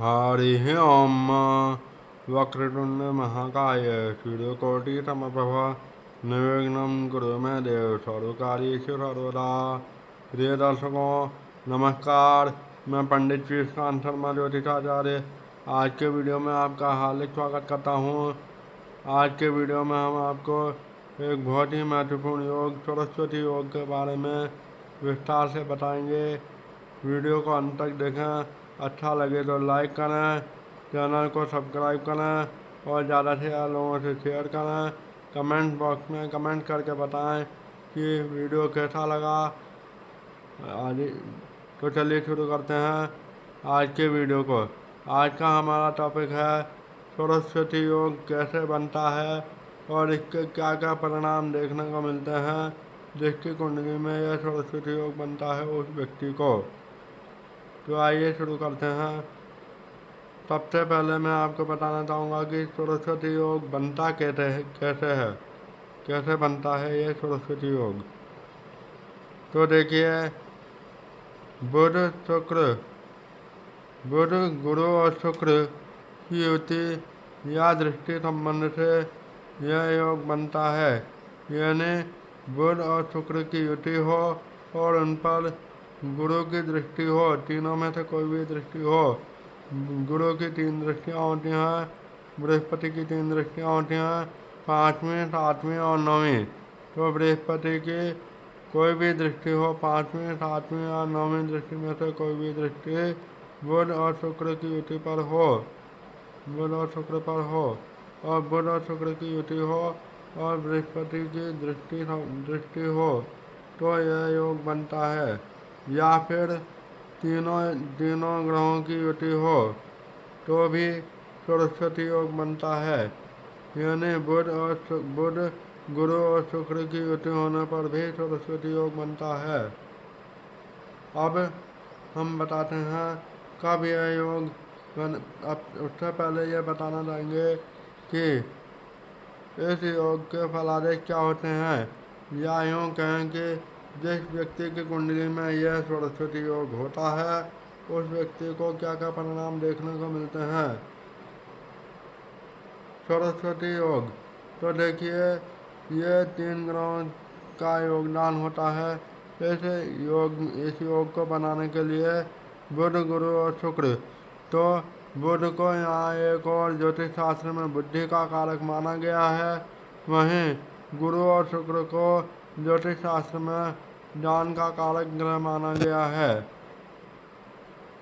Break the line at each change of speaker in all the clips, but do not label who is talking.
हरिः ओम् वक्रतुण्ड महाकाय सूर्यकोटि समप्रभ निर्विघ्नं कुरु मे देव सर्वकार्येषु सर्वदा। प्रिय दर्शकों नमस्कार, मैं पंडित श्रीकांत शर्मा ज्योतिषाचार्य आज के वीडियो में आपका हार्दिक स्वागत करता हूँ। आज के वीडियो में हम आपको एक बहुत ही महत्वपूर्ण योग सरस्वती योग के बारे में विस्तार से बताएंगे। वीडियो को अंत तक देखें। अच्छा लगे तो लाइक करें, चैनल को सब्सक्राइब करें और ज़्यादा से ज़्यादा लोगों से शेयर करें। कमेंट बॉक्स में कमेंट करके बताएं कि वीडियो कैसा लगा। आदि तो चलिए शुरू करते हैं आज के वीडियो को। आज का हमारा टॉपिक है सरस्वती योग कैसे बनता है और इसके क्या क्या परिणाम देखने को मिलते हैं जिसकी कुंडली में यह सरस्वती योग बनता है उस व्यक्ति को। तो आइए शुरू करते हैं। सबसे पहले मैं आपको बताना चाहूँगा कि सरस्वती योग बनता कैसे बनता है ये सरस्वती योग। तो देखिए, बुध गुरु और शुक्र की युति या दृष्टि संबंध से यह योग बनता है। यानी बुध और शुक्र की युति हो और उन पर गुरु की दृष्टि हो, तीनों में से कोई भी दृष्टि हो। गुरु की 3 दृष्टियाँ होती हैं, बृहस्पति की 3 दृष्टियाँ होती हैं, 5वीं, 7वीं और 9वीं। तो बृहस्पति की कोई भी दृष्टि हो, 5वीं, 7वीं और 9वीं दृष्टि में से कोई भी दृष्टि बुध और शुक्र की युति पर हो, बुध और शुक्र पर हो, और बुध और शुक्र की युति हो और बृहस्पति की दृष्टि हो तो यह योग बनता है। या फिर तीनों ग्रहों की युति हो तो भी सरस्वती योग बनता है। यानी बुध गुरु और शुक्र की युति होने पर भी सरस्वती योग बनता है। अब हम बताते हैं कब यह योग अब उससे पहले यह बताना चाहेंगे कि इस योग के फलादेश क्या होते हैं। या यूँ कहें कि जिस व्यक्ति की कुंडली में यह सरस्वती योग होता है उस व्यक्ति को क्या क्या परिणाम देखने को मिलते हैं। सरस्वती योग, तो देखिए ये 3 ग्रहों का योगदान होता है। इस योग को बनाने के लिए बुध, गुरु और शुक्र, तो बुध को यहाँ एक और ज्योतिष शास्त्र में बुद्धि का कारक माना गया है। वहीं गुरु और शुक्र को ज्योतिष शास्त्र में ज्ञान का कारक ग्रह माना गया है।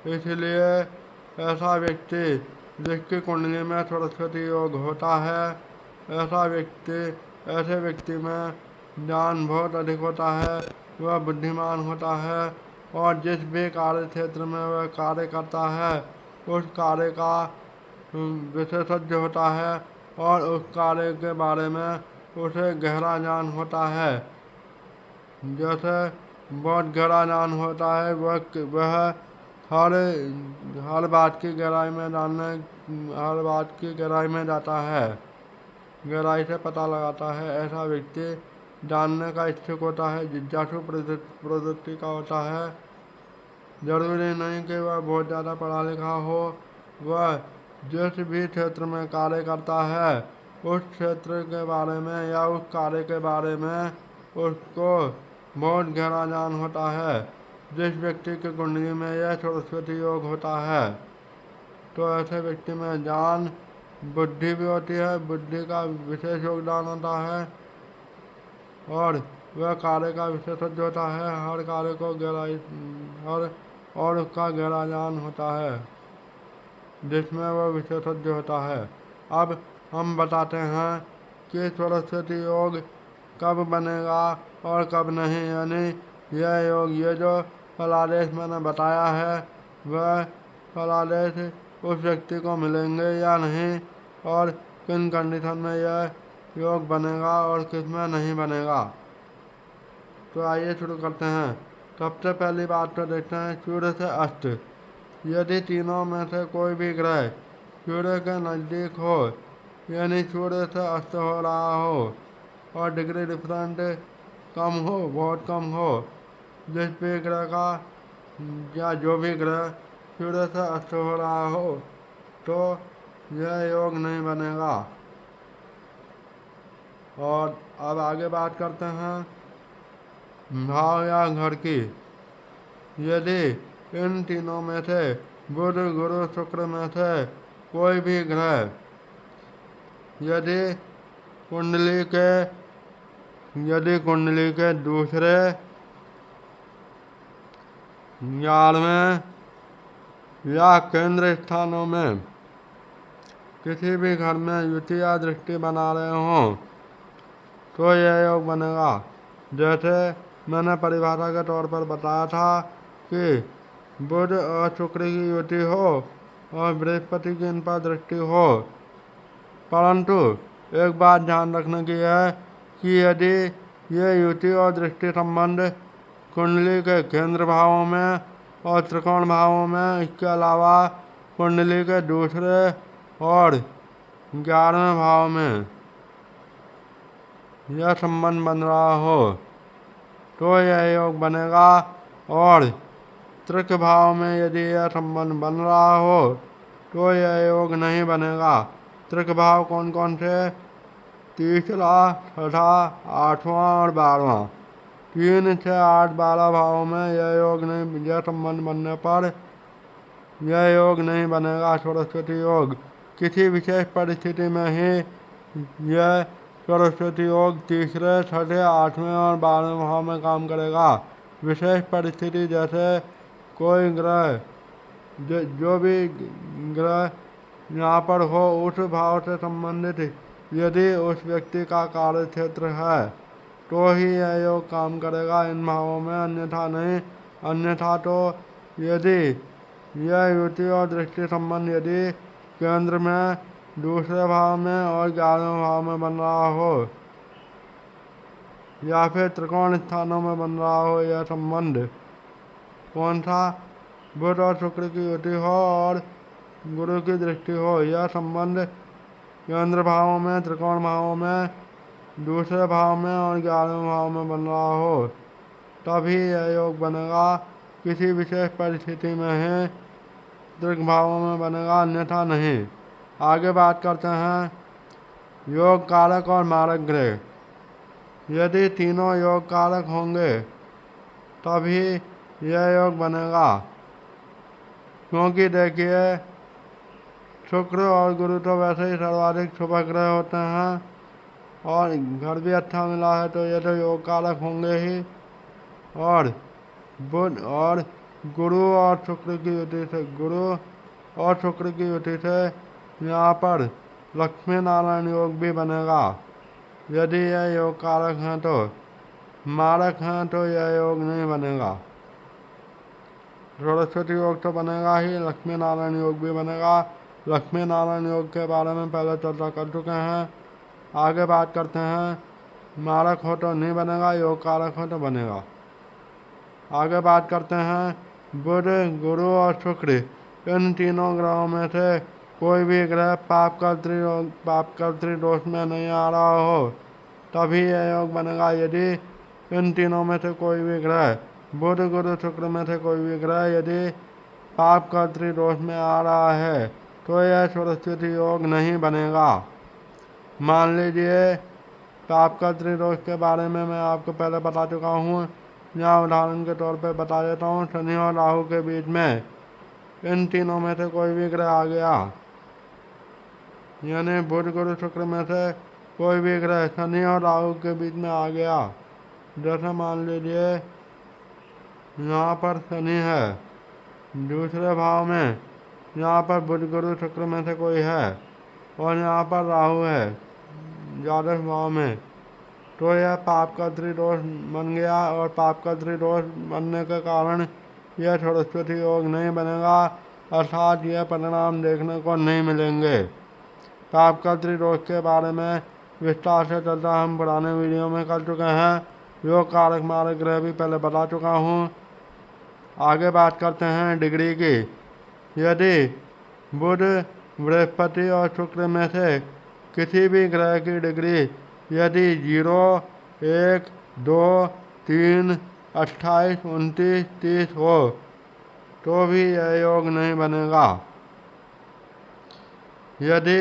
इसलिए ऐसा व्यक्ति जिसकी कुंडली में सरस्वती योग होता है, ऐसे व्यक्ति में ज्ञान बहुत अधिक होता है, वह बुद्धिमान होता है और जिस भी कार्य क्षेत्र में वह कार्य करता है उस कार्य का विशेषज्ञ होता है और उस कार्य के बारे में उसे गहरा ज्ञान होता है। जैसे बहुत गहरा ज्ञान होता है, वह हर बात की गहराई में जाता है, गहराई से पता लगाता है। ऐसा व्यक्ति जानने का इच्छुक होता है, जिज्ञासु प्रवृत्ति का होता है। जरूरी नहीं कि वह बहुत ज़्यादा पढ़ा लिखा हो, वह जिस भी क्षेत्र में कार्य करता है उस क्षेत्र के बारे में या उस कार्य के बारे में उसको बहुत गहरा ज्ञान होता है। जिस व्यक्ति की कुंडली में यह सरस्वती योग होता है तो ऐसे व्यक्ति में ज्ञान, बुद्धि भी होती है, बुद्धि का विशेष योगदान होता है और वह कार्य का विशेषज्ञ होता है। हर कार्य को और उसका गहरा ज्ञान होता है जिसमें वह विशेषज्ञ होता है। अब हम बताते हैं कि सरस्वती योग कब बनेगा और कब नहीं। यानी यह योग, ये जो फलादेश मैंने बताया है वह फलादेश उस व्यक्ति को मिलेंगे या नहीं और किन कंडीशन में यह योग बनेगा और किस में नहीं बनेगा। तो आइए शुरू करते हैं। सबसे पहली बात तो देखते हैं सूर्य से अस्त। यदि तीनों में से कोई भी ग्रह सूर्य के नज़दीक हो, यानी सूर्य से अस्त हो रहा हो और डिग्री डिफरेंट कम हो, बहुत कम हो, जिस भी ग्रह का या जो भी ग्रह सूर्य से अस्त हो रहा हो तो यह योग नहीं बनेगा। और अब आगे बात करते हैं भाव या घर की। यदि इन तीनों में से बुध गुरु शुक्र में से कोई भी ग्रह यदि कुंडली के दूसरे 11वें या केंद्र स्थानों में किसी भी घर में युति या दृष्टि बना रहे हों तो यह योग बनेगा। जैसे मैंने परिभाषा के तौर पर बताया था कि बुध और शुक्र की युति हो और बृहस्पति की इन पर दृष्टि हो, परंतु एक बात ध्यान रखने की है कि यदि ये युति और दृष्टि संबंध कुंडली के केंद्र भावों में और त्रिकोण भावों में, इसके अलावा कुंडली के दूसरे और 11वें भाव में यह संबंध बन रहा हो तो यह योग बनेगा। और त्रिक भाव में यदि यह संबंध बन रहा हो तो यह योग नहीं बनेगा। त्रिक भाव कौन कौन से? तीसरा, छठा, 8वां और 12वां। 3, 6, 8, 12 भावों में यह योग नहीं, यह संबंध बनने पर यह योग नहीं बनेगा। सरस्वती योग किसी विशेष परिस्थिति में ही यह सरस्वती योग तीसरे, छठे, 8वें और 12वें भाव में काम करेगा। विशेष परिस्थिति जैसे कोई ग्रह जो भी ग्रह यहाँ पर हो उस भाव से संबंधित यदि उस व्यक्ति का कार्य क्षेत्र है तो ही यह योग काम करेगा इन भावों में, अन्यथा नहीं। अन्यथा तो यदि यह युति और दृष्टि संबंध यदि केंद्र में, दूसरे भाव में और 11वें भाव में बन रहा हो या फिर त्रिकोण स्थानों में बन रहा हो, यह संबंध कौन सा? बुध और शुक्र की युति हो और गुरु की दृष्टि हो, यह संबंध केंद्र भावों में, त्रिकोण भावों में, दूसरे भाव में और 11वें भाव में बन रहा हो तभी यह योग बनेगा। किसी विशेष परिस्थिति में ही त्रिक भावों में बनेगा, अन्यथा नहीं। आगे बात करते हैं योग कारक और मारक ग्रह। यदि तीनों योग कारक होंगे तभी यह योग बनेगा, क्योंकि देखिए शुक्र और गुरु तो वैसे ही सर्वाधिक शुभ ग्रह होते हैं और घर भी अच्छा मिला है तो ये तो योग कारक होंगे ही। और बुध और गुरु और शुक्र की युति से, यहाँ पर लक्ष्मी नारायण योग भी बनेगा। यदि यह योग कारक हैं तो, मारक हैं तो यह योग नहीं बनेगा। सरस्वती योग तो बनेगा ही, लक्ष्मी नारायण योग भी बनेगा। लक्ष्मी नारायण योग के बारे में पहले चर्चा कर चुके हैं। आगे बात करते हैं मारक हो तो नहीं बनेगा, योग कारक हो तो बनेगा। आगे बात करते हैं बुध, गुरु और शुक्र इन तीनों ग्रहों में से कोई भी ग्रह पाप कर्तृ दोष में नहीं आ रहा हो तभी यह योग बनेगा। यदि इन तीनों में से कोई भी ग्रह, बुध गुरु शुक्र में से कोई भी ग्रह यदि पाप कर्तृ दोष में आ रहा है तो यह सरस्वती योग नहीं बनेगा। मान लीजिए पाप कर्तृ दोष के बारे में मैं आपको पहले बता चुका हूँ, यहाँ उदाहरण के तौर पर बता देता हूँ। शनि और राहु के बीच में इन तीनों में से कोई भी ग्रह आ गया, यानी बुध गुरु शुक्र में से कोई भी ग्रह शनि और राहु के बीच में आ गया। जैसे मान लीजिए यहाँ पर शनि है, दूसरे भाव में यहाँ पर बुध गुरु शुक्र में से कोई है और यहाँ पर राहु है 11वें भाव में, तो यह पाप का त्रिदोष बन गया और पाप का त्रिदोष बनने के कारण यह सरस्वती योग नहीं बनेगा, अर्थात यह परिणाम देखने को नहीं मिलेंगे। पाप का त्रिदोष के बारे में विस्तार से चर्चा हम पुराने वीडियो में कर चुके हैं। योग कारक मारक ग्रह भी पहले बता चुका हूँ। आगे बात करते हैं डिग्री की। यदि बुध, बृहस्पति और शुक्र में से किसी भी ग्रह की डिग्री यदि 0, 1, 2, 3, 28, 29, 30 हो तो भी यह योग नहीं बनेगा। यदि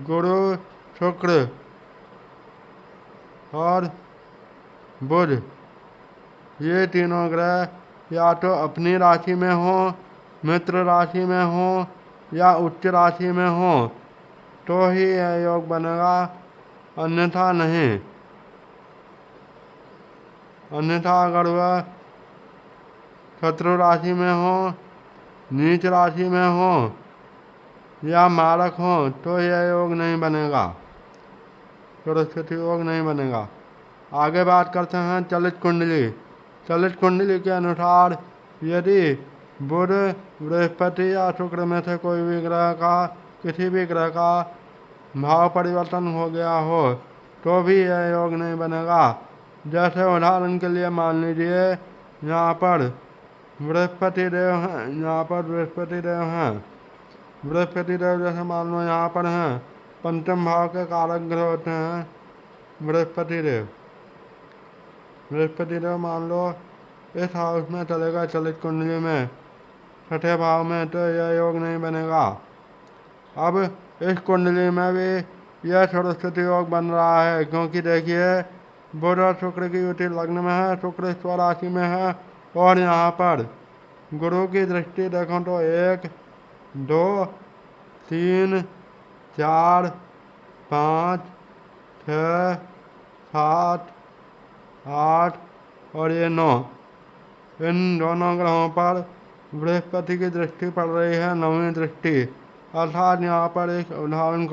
गुरु, शुक्र और बुध ये तीनों ग्रह या तो अपनी राशि में हो, मित्र राशि में हो या उच्च राशि में हो तो ही यह योग बनेगा, अन्यथा नहीं। अन्यथा अगर वह शत्रु राशि में हो, नीच राशि में हो या मारक हो तो यह योग नहीं बनेगा, सरस्वती योग नहीं बनेगा। आगे बात करते हैं चलित कुंडली। चलित कुंडली के अनुसार यदि बुध, बृहस्पति या शुक्र में से कोई भी ग्रह का, किसी भी ग्रह का भाव परिवर्तन हो गया हो तो भी यह योग नहीं बनेगा। जैसे उदाहरण के लिए मान लीजिए यहाँ पर बृहस्पति देव हैं, यहाँ पर बृहस्पति देव हैं। बृहस्पति देव जैसे मान लो यहाँ पर हैं, पंचम भाव के कारक ग्रह होते हैं बृहस्पति देव। बृहस्पति देव मान लो इस हाउस में चलेगा चलित कुंडली में, छठे भाव में, तो यह योग नहीं बनेगा। अब इस कुंडली में भी यह सरस्वती योग बन रहा है, क्योंकि देखिए बुध और शुक्र की युति लग्न में है, शुक्र स्वराशि में है और यहाँ पर गुरु की दृष्टि देखो तो 1, 2, 3, 4, 5, 6, 7, 8 और ये 9, इन दोनों ग्रहों पर बृहस्पति की दृष्टि पड़ रही है, 9वीं दृष्टि। अर्थात यहाँ पर इस उदाहरण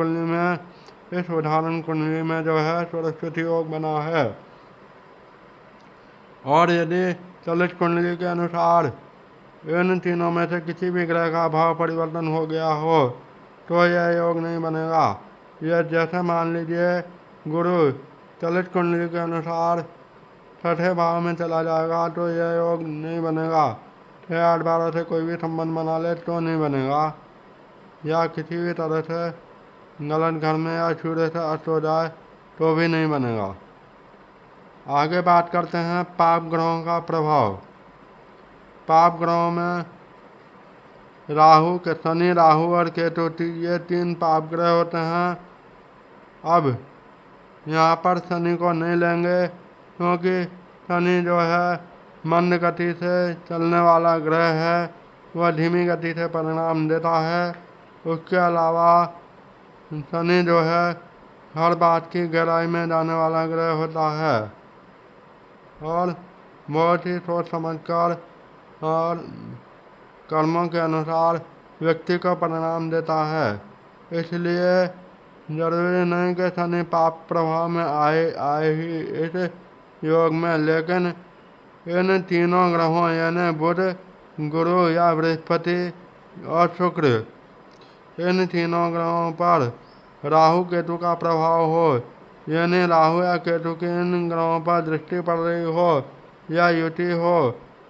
कुंडली में जो है सरस्वती योग बना है। और यदि चलित कुंडली के अनुसार इन तीनों में से किसी भी ग्रह का भाव परिवर्तन हो गया हो तो यह योग नहीं बनेगा। यह जैसे मान लीजिए गुरु चलित कुंडली के अनुसार छठे भाव में चला जाएगा तो यह योग नहीं बनेगा। 6, 8, 12 से कोई भी संबंध बना ले तो नहीं बनेगा, या किसी भी तरह से गलत घर में या सूर्य से अस्त हो जाए तो भी नहीं बनेगा। आगे बात करते हैं पाप ग्रहों का प्रभाव। पाप ग्रहों में शनि, राहु और केतु, ये 3 पाप ग्रह होते हैं। अब यहाँ पर शनि को नहीं लेंगे, क्योंकि शनि जो है मंद गति से चलने वाला ग्रह है, वह धीमी गति से परिणाम देता है। उसके अलावा शनि जो है हर बात की गहराई में जाने वाला ग्रह होता है और बहुत ही सोच समझकर और कर्मों के अनुसार व्यक्ति को परिणाम देता है। इसलिए जरूरी नहीं कि शनि पाप प्रभाव में आए ही इस योग में, लेकिन इन तीनों ग्रहों यानी बुध, गुरु या बृहस्पति और शुक्र, इन तीनों ग्रहों पर राहु केतु का प्रभाव हो, यानी राहु या केतु की इन ग्रहों पर दृष्टि पड़ रही हो या युति हो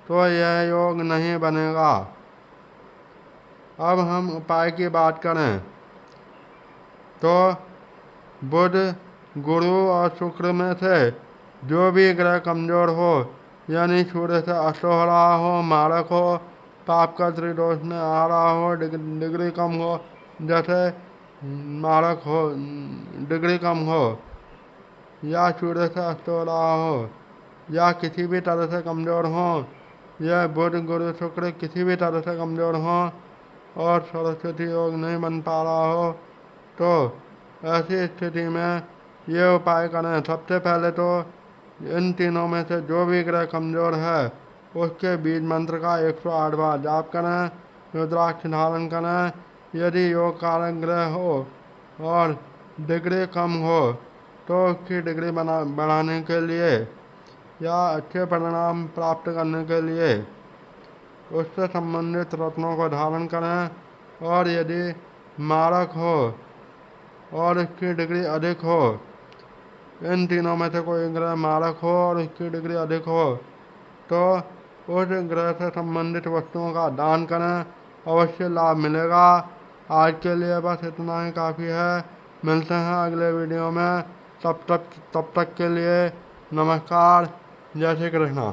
तो यह योग नहीं बनेगा। अब हम उपाय की बात करें तो बुध, गुरु और शुक्र में से जो भी ग्रह कमजोर हो, यानी सूर्य से अस्त हो रहा हो, मारक हो, पाप का त्रिदोष में आ रहा हो, डिग्री कम हो, जैसे मारक हो, डिग्री कम हो, या सूर्य से अस्त हो रहा हो, या किसी भी तरह से कमज़ोर हो, यह बुध, गुरु, शुक्र किसी भी तरह से कमज़ोर हो और सरस्वती योग नहीं बन पा रहा हो, तो ऐसी स्थिति में ये उपाय करें। सबसे पहले तो इन तीनों में से जो भी ग्रह कमज़ोर है उसके बीज मंत्र का 108 बार जाप करें, रुद्राक्ष धारण करें। यदि योग कारक ग्रह हो और डिग्री कम हो तो उसकी डिग्री बढ़ाने के लिए या अच्छे परिणाम प्राप्त करने के लिए उससे संबंधित रत्नों को धारण करें। और यदि मारक हो और इसकी डिग्री अधिक हो, इन तीनों में से कोई ग्रह मारक हो और इसकी डिग्री अधिक हो, तो उस ग्रह से संबंधित वस्तुओं का दान करें, अवश्य लाभ मिलेगा। आज के लिए बस इतना ही काफ़ी है। मिलते हैं अगले वीडियो में, तब तक के लिए नमस्कार, जय श्री कृष्णा।